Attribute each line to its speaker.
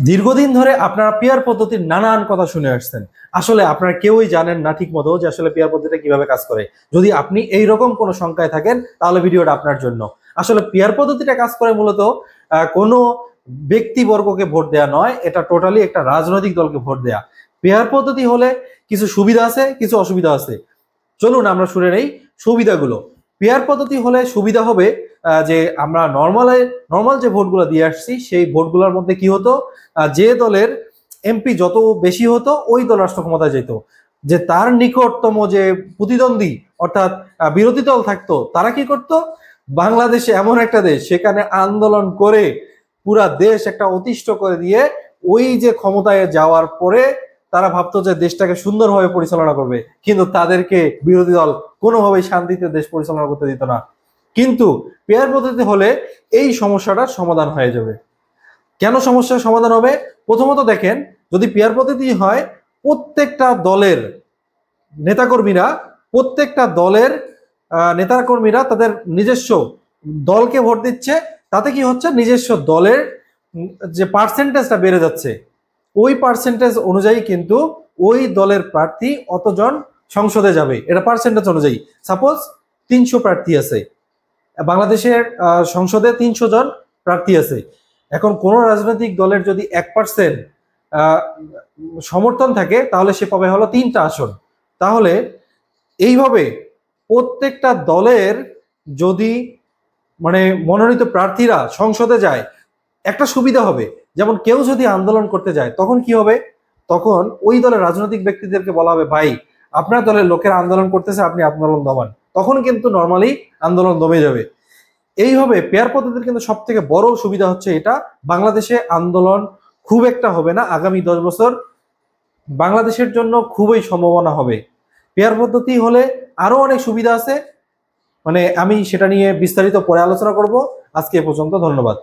Speaker 1: দীর্ঘদিন ধরে আপনারা পেয়ার পদ্ধতির নানান কথা শুনে আসছেন। আসলে আপনারা কেউই জানেন না ঠিক মতো যে আসলে পেয়ার পদ্ধতিটা কিভাবে কাজ করে। যদি আপনি এইরকম কোনো শঙ্কায় থাকেন তাহলে ভিডিওটা আপনার জন্য। আসলে পেয়ার পদ্ধতিটা কাজ করে মূলত কোনো ব্যক্তিবর্গকে ভোট দেয়া নয়, এটা টোটালি একটা রাজনৈতিক দলকে ভোট দেয়া। পেয়ার পদ্ধতি হলে কিছু সুবিধা আছে, কিছু অসুবিধা আছে। চলুন আমরা শুনে নেই সুবিধাগুলো। পেয়ার পদ্ধতি হলে সুবিধা হবে যে আমরা নর্মাল যে ভোটগুলো দিয়ে আসছি সেই ভোটগুলোর মধ্যে কি হতো, যে দলের এমপি যত বেশি হতো ওই দল রাষ্ট্র ক্ষমতায় যেত। যে তার নিকটতম যে প্রতিদ্বন্দ্বী অর্থাৎ বিরোধী দল থাকতো তারা কি করতো, বাংলাদেশে এমন একটা দেশ সেখানে আন্দোলন করে পুরা দেশ একটা অতিষ্ঠ করে দিয়ে ওই যে ক্ষমতায় যাওয়ার পরে তারা ভাবতো যে দেশটাকে সুন্দরভাবে পরিচালনা করবে, কিন্তু তাদেরকে বিরোধী দল কোনোভাবেই শান্তিতে দেশ পরিচালনা করতে দিত না। কিন্তু পেয়ার পদ্ধতি হলে এই সমস্যাটার সমাধান হয়ে যাবে। কেন সমস্যার সমাধান হবে? প্রথমত দেখেন, যদি পেয়ার পদ্ধতি হয় প্রত্যেকটা দলের নেতাকর্মীরা প্রত্যেকটা দলের নেতাকর্মীরা তাদের নিজস্ব দলকে ভোট দিচ্ছে। তাতে কি হচ্ছে, নিজস্ব দলের যে পার্সেন্টেজটা বেড়ে যাচ্ছে, ওই পার্সেন্টেজ অনুযায়ী কিন্তু ওই দলের প্রার্থী অতজন সংসদে যাবে। এটা পার্সেন্টেজ অনুযায়ী। সাপোজ 300 প্রার্থী আছে বাংলাদেশের সংসদে, 300 জন প্রার্থী আছে। এখন কোন রাজনৈতিক দলের যদি 1% সমর্থন থাকে তাহলে সে পাবে হলো 3টা আসন। তাহলে এইভাবে প্রত্যেকটা দলের যদি মানে মনোনীত প্রার্থীরা সংসদে যায়, একটা সুবিধা হবে। যেমন কেউ যদি আন্দোলন করতে যায় তখন কি হবে, তখন ওই দলের রাজনৈতিক ব্যক্তিদেরকে বলা হবে, ভাই আপনার দলের লোকেরা আন্দোলন করতেছে, আপনি আন্দোলন দমান। তখন কিন্তু নর্মালি আন্দোলন দমে যাবে। এইভাবে পেয়ার পদ্ধতির কিন্তু সব থেকে বড় সুবিধা হচ্ছে এটা, বাংলাদেশে আন্দোলন খুব একটা হবে না। আগামী 10 বছর বাংলাদেশের জন্য খুবই সম্ভাবনা হবে। পেয়ার পদ্ধতি হলে আরো অনেক সুবিধা আছে, মানে আমি সেটা নিয়ে বিস্তারিত পরে আলোচনা করব। আজকে এ পর্যন্ত, ধন্যবাদ।